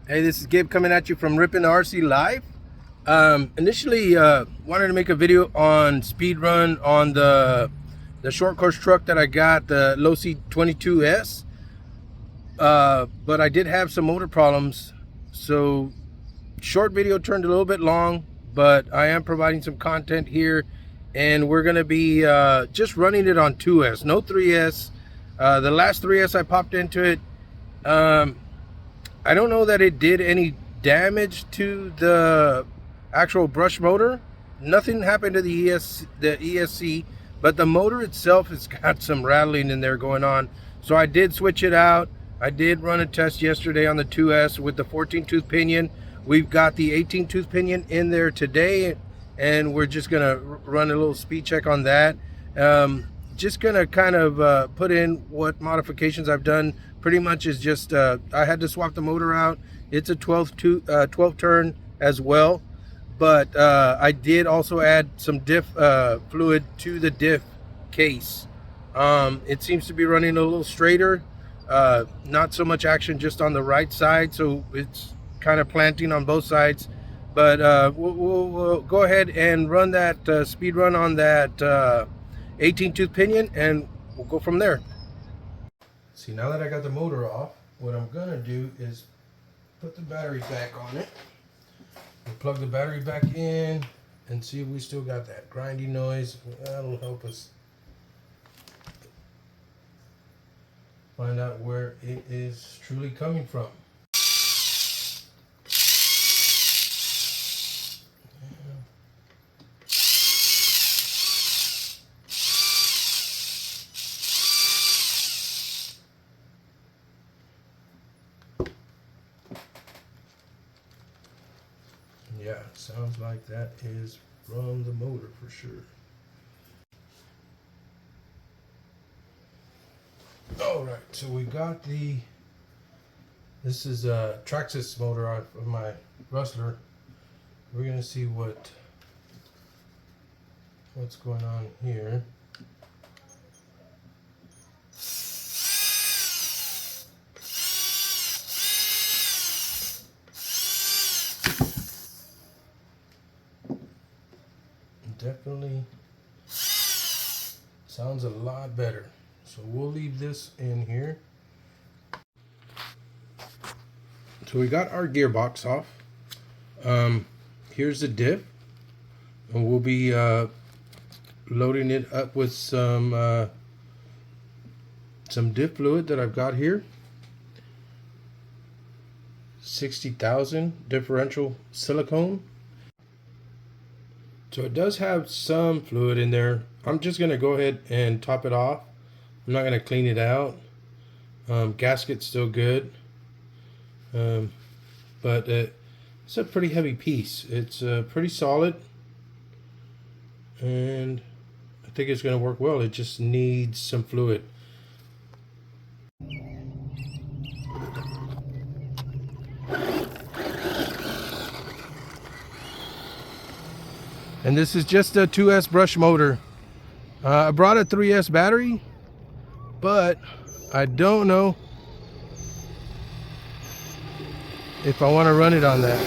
Hey, this is Gabe coming at you from Rippin' RC Live. Initially, wanted to make a video on speed run on the short course truck that I got, the LOSI 22S. But I did have some motor problems, so short video turned a little bit long. But I am providing some content here, and we're gonna be just running it on 2S, no 3S. The last 3S I popped into it. I don't know that it did any damage to the actual brush motor. Nothing happened to the ESC, but the motor itself has got some rattling in there going on. So I did switch it out. I did run a test yesterday on the 2S with the 14-tooth pinion. We've got the 18-tooth pinion in there today, and we're just gonna run a little speed check on that. Just gonna kind of put in what modifications I've done. Pretty much is just I had to swap the motor out. It's a 12 turn as well, but I did also add some diff fluid to the diff case. It seems to be running a little straighter, not so much action just on the right side, so it's kind of planting on both sides. But we'll go ahead and run that speed run on that 18-tooth pinion, and we'll go from there. See, now that I got the motor off, what I'm gonna do is put the battery back on it. We'll plug the battery back in and see if we still got that grinding noise. That'll help us find out where it is truly coming from. Yeah, sounds like that is from the motor for sure. All right, so we got this is a Traxxas motor of my Rustler. We're gonna see what's going on here. Definitely sounds a lot better. So we'll leave this in here. So we got our gearbox off. Here's the diff, and we'll be loading it up with some diff fluid that I've got here. 60,000 differential silicone. So it does have some fluid in there. I'm just gonna go ahead and top it off. I'm not gonna clean it out. Gasket's still good, but it's a pretty heavy piece. It's pretty solid, and I think it's gonna work well. It just needs some fluid. And this is just a 2S brush motor. I brought a 3S battery, but I don't know if I want to run it on that.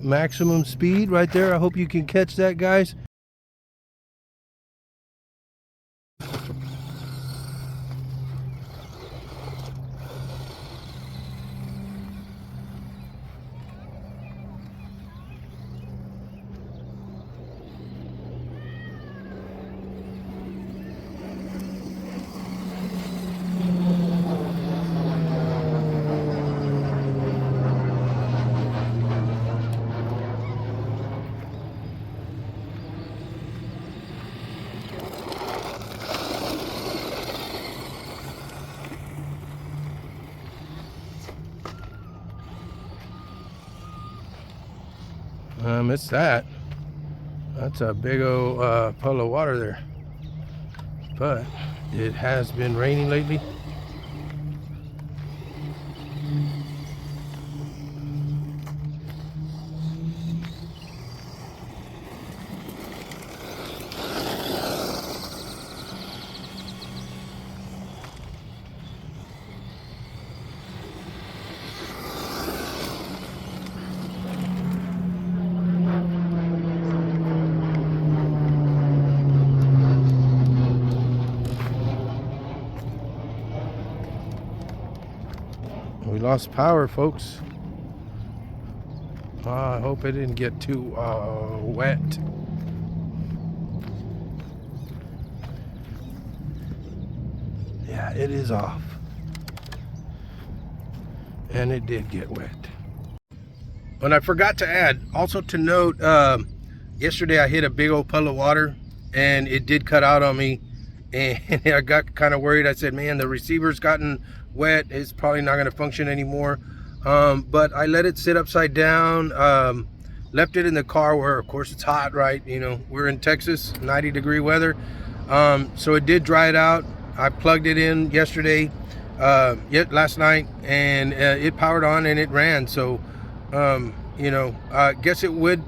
Maximum speed right there. I hope you can catch that, guys. It's that. That's a big old puddle of water there. But it has been raining lately. lost power, folks. I hope it didn't get too wet. Yeah, it is off. And it did get wet. And I forgot to add, also to note, yesterday I hit a big old puddle of water and it did cut out on me. And I got kind of worried. I said, man, the receiver's gotten wet. It's probably not going to function anymore. But I let it sit upside down, left it in the car where, of course, it's hot, right? You know, we're in Texas, 90-degree weather. So it did dry it out. I plugged it in yesterday, last night, and it powered on and it ran. So, you know, I guess it would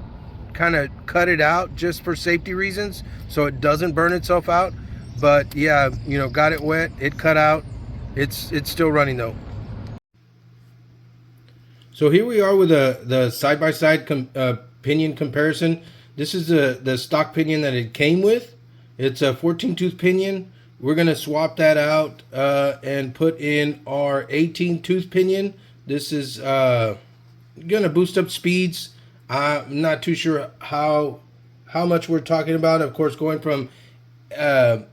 kind of cut it out just for safety reasons so it doesn't burn itself out. But yeah, you know, got it wet, it cut out. It's still running though. So here we are with the side-by-side pinion comparison. This is the stock pinion that it came with. It's a 14-tooth pinion. We're going to swap that out and put in our 18-tooth pinion. This is going to boost up speeds. I'm not too sure how much we're talking about. Of course, going from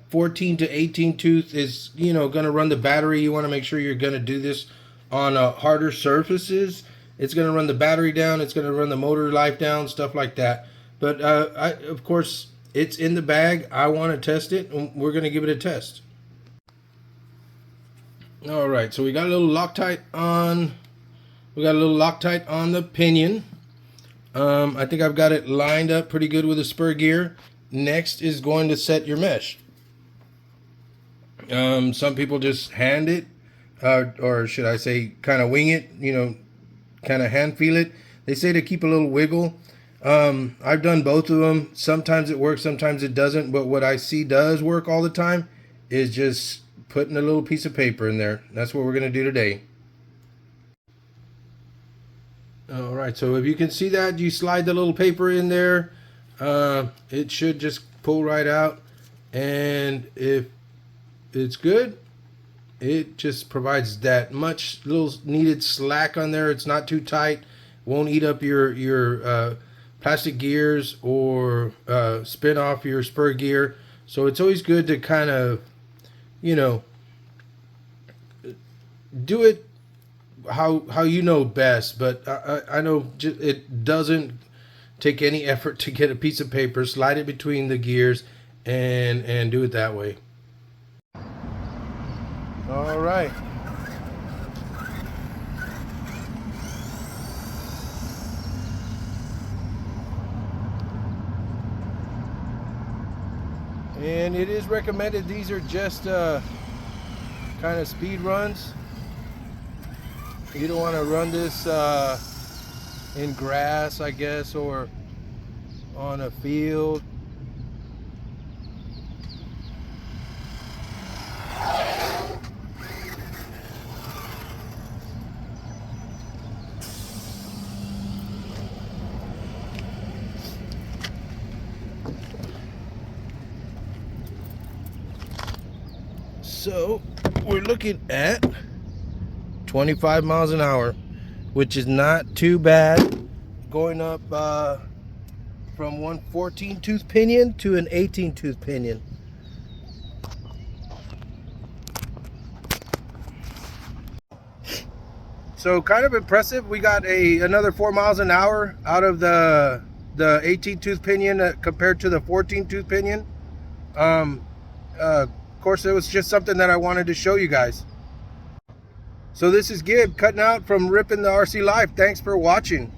14 to 18 tooth is, you know, going to run the battery. You want to make sure you're going to do this on harder surfaces. It's going to run the battery down. It's going to run the motor life down, stuff like that. But of course, it's in the bag. I want to test it, and we're going to give it a test. All right, so we got a little Loctite on. We got a little Loctite on the pinion. I think I've got it lined up pretty good with the spur gear. Next is going to set your mesh. Some people just hand it, or should I say kind of wing it, you know, kind of hand feel it. They say to keep a little wiggle. I've done both of them. Sometimes it works, sometimes it doesn't. But what I see does work all the time is just putting a little piece of paper in there. That's what we're going to do today. All right, so if you can see that, you slide the little paper in there. It should just pull right out. And if it's good, it just provides that much little needed slack on there. It's not too tight. Won't eat up your plastic gears or spin off your spur gear. So it's always good to kind of, you know, do it how you know best. But I know it doesn't take any effort to get a piece of paper, slide it between the gears, and do it that way. All right. And it is recommended, these are just kind of speed runs. You don't want to run this in grass, I guess, or on a field. So we're looking at 25 miles an hour, which is not too bad, going up from one 14-tooth pinion to an 18-tooth pinion. So kind of impressive. We got another 4 miles an hour out of the 18-tooth pinion compared to the 14-tooth pinion. Of course, it was just something that I wanted to show you guys. So this is Gib cutting out from Ripping the RC Life. Thanks for watching.